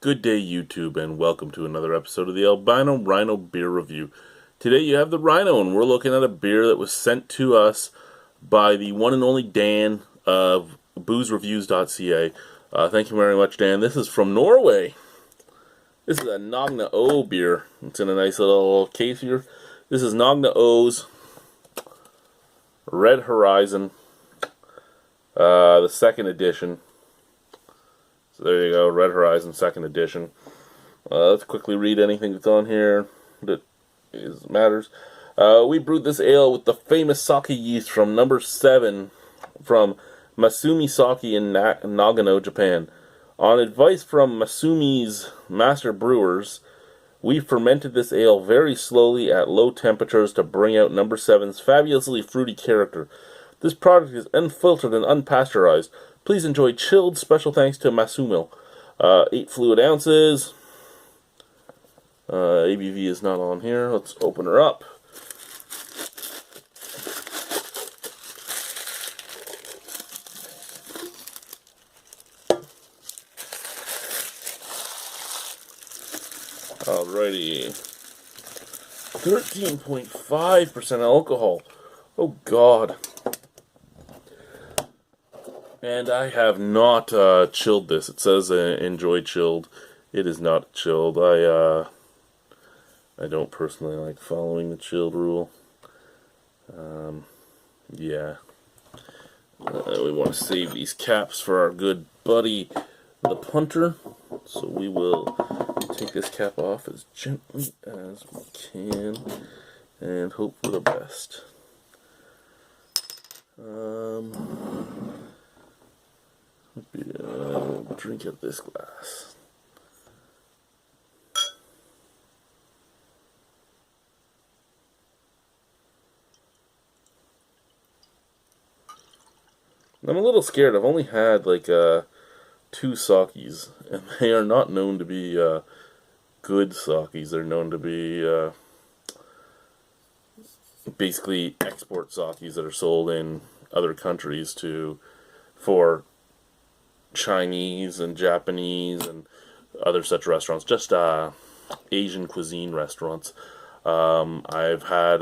Good day, YouTube, and welcome to another episode of the Albino Rhino Beer Review. Today you have the Rhino, and we're looking at a beer that was sent to us by the one and only Dan of boozereviewsca. Thank you very much, Dan. This is from Norway. This is a Nogne beer. It's in a nice little case here. This is Nogne O's Red Horizon, the second edition. So there you go, Red Horizon, second edition. Let's quickly read anything that's on here that matters. We brewed this ale with the famous sake yeast from number 7 from Masumi Sake in Nagano, Japan. On advice from Masumi's master brewers, we fermented this ale very slowly at low temperatures to bring out number 7's fabulously fruity character. This product is unfiltered and unpasteurized. Please enjoy chilled. Special thanks to Masumil. 8 fluid ounces. ABV is not on here. Let's open her up. Alrighty. 13.5% alcohol. Oh God. And I have not chilled this. It says enjoy chilled. It is not chilled. I don't personally like following the chilled rule. Yeah. We want to save these caps for our good buddy, the punter. So we will take this cap off as gently as we can and hope for the best. Drink out this glass. I'm a little scared. I've only had like 2 sakis, and they are not known to be good sakis. They're known to be basically export sakis that are sold in other countries for Chinese and Japanese and other such restaurants, just Asian cuisine restaurants. I've had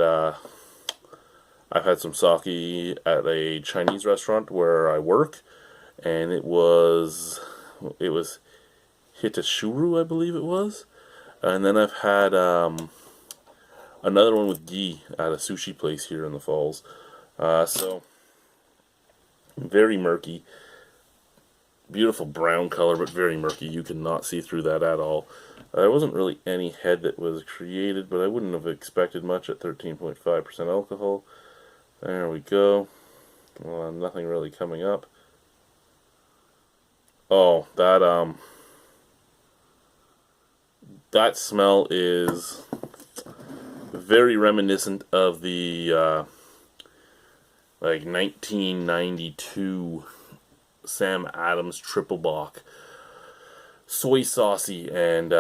some sake at a Chinese restaurant where I work, and it was Hitashuru, I believe it was. And then I've had another one with ghee at a sushi place here in the Falls. So very murky. Beautiful brown color, but very murky. You cannot see through that at all. There wasn't really any head that was created, but I wouldn't have expected much at 13.5% alcohol. There we go. Well, nothing really coming up. Oh, that smell is very reminiscent of the like 1992 Sam Adams Triple Bock soy saucy and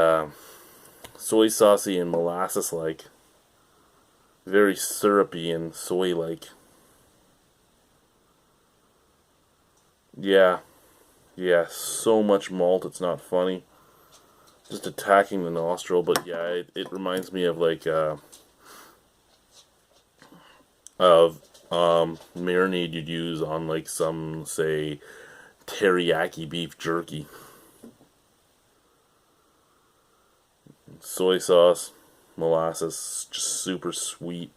molasses like, very syrupy and soy like. Yeah, so much malt it's not funny, just attacking the nostril. But yeah, it reminds me of like marinade you'd use on like some, say, teriyaki beef jerky. Soy sauce, molasses, just super sweet,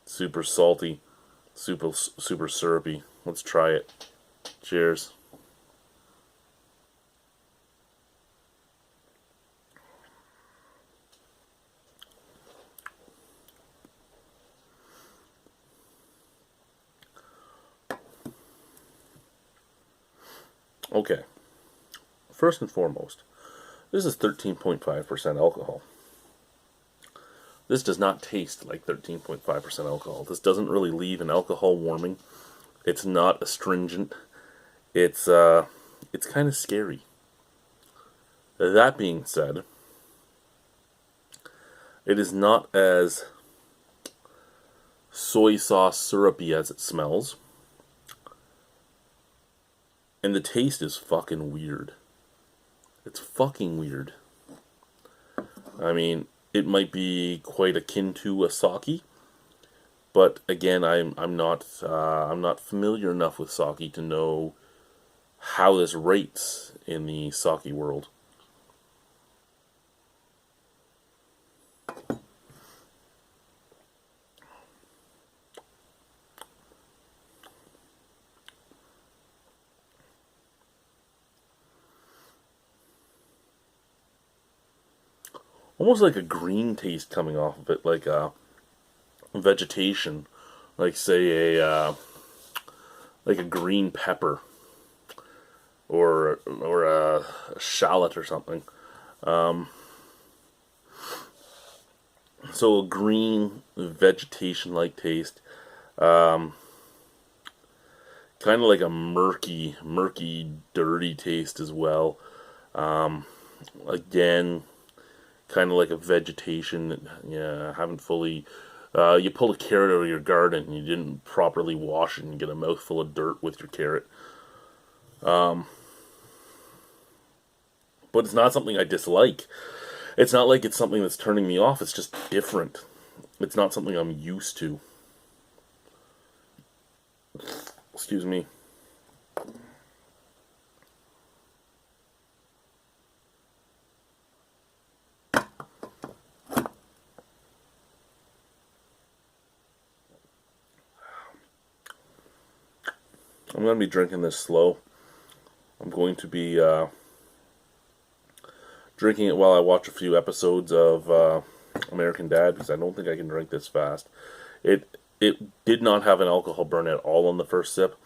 super salty, super syrupy. Let's try it. Cheers. Okay, first and foremost, this is 13.5% alcohol. This does not taste like 13.5% alcohol. This doesn't really leave an alcohol warming. It's not astringent. It's kind of scary. That being said, it is not as soy sauce syrupy as it smells. And the taste is fucking weird. It's fucking weird. I mean, it might be quite akin to a sake, but again, I'm not familiar enough with sake to know how this rates in the sake world. Almost like a green taste coming off of it, like vegetation, like say like a green pepper or a shallot or something. So a green vegetation-like taste, kind of like a murky, dirty taste as well. Again, kind of like a vegetation. Yeah, haven't fully. You pulled a carrot out of your garden and you didn't properly wash it and get a mouthful of dirt with your carrot. But it's not something I dislike. It's not like it's something that's turning me off. It's just different. It's not something I'm used to. Excuse me. I'm going to be drinking this slow. I'm going to be drinking it while I watch a few episodes of American Dad, because I don't think I can drink this fast. It did not have an alcohol burn at all on the first sip.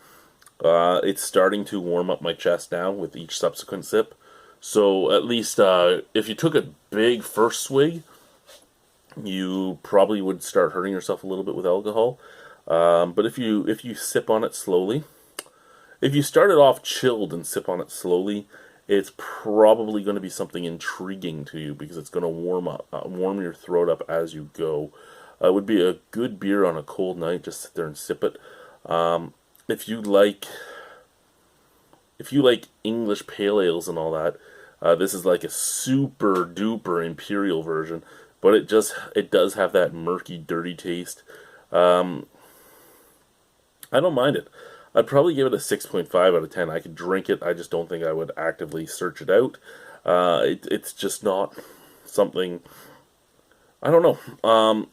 It's starting to warm up my chest now with each subsequent sip. So at least if you took a big first swig, you probably would start hurting yourself a little bit with alcohol. But if you sip on it slowly, if you start it off chilled and sip on it slowly, it's probably going to be something intriguing to you, because it's going to warm your throat up as you go. It would be a good beer on a cold night. Just sit there and sip it. If you like English pale ales and all that, this is like a super duper imperial version, but it does have that murky, dirty taste. I don't mind it. I'd probably give it a 6.5 out of 10. I could drink it. I just don't think I would actively search it out. It's just not something. I don't know.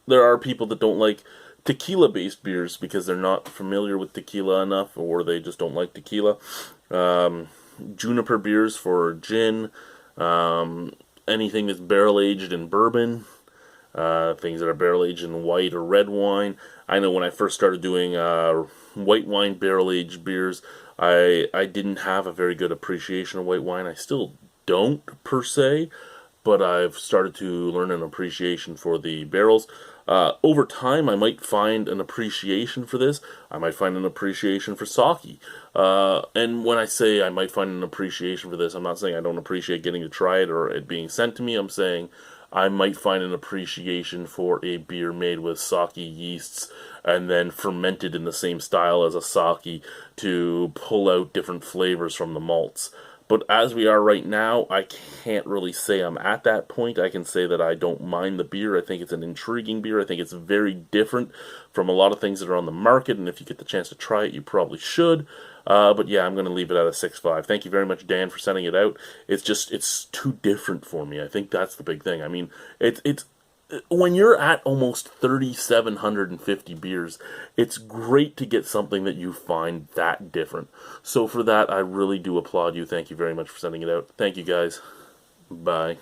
There are people that don't like tequila-based beers because they're not familiar with tequila enough, or they just don't like tequila. Juniper beers for gin. Anything that's barrel-aged in bourbon. Things that are barrel-aged in white or red wine. I know when I first started doing white wine barrel-aged beers, I didn't have a very good appreciation of white wine. I still don't, per se, but I've started to learn an appreciation for the barrels. Over time, I might find an appreciation for this. I might find an appreciation for sake. And when I say I might find an appreciation for this, I'm not saying I don't appreciate getting to try it or it being sent to me. I'm saying I might find an appreciation for a beer made with sake yeasts and then fermented in the same style as a sake to pull out different flavors from the malts. But as we are right now, I can't really say I'm at that point. I can say that I don't mind the beer. I think it's an intriguing beer. I think it's very different from a lot of things that are on the market, and if you get the chance to try it, you probably should. But yeah, I'm going to leave it at a 6.5. Thank you very much, Dan, for sending it out. It's too different for me. I think that's the big thing. I mean, it's when you're at almost 3,750 beers, it's great to get something that you find that different. So for that, I really do applaud you. Thank you very much for sending it out. Thank you, guys. Bye.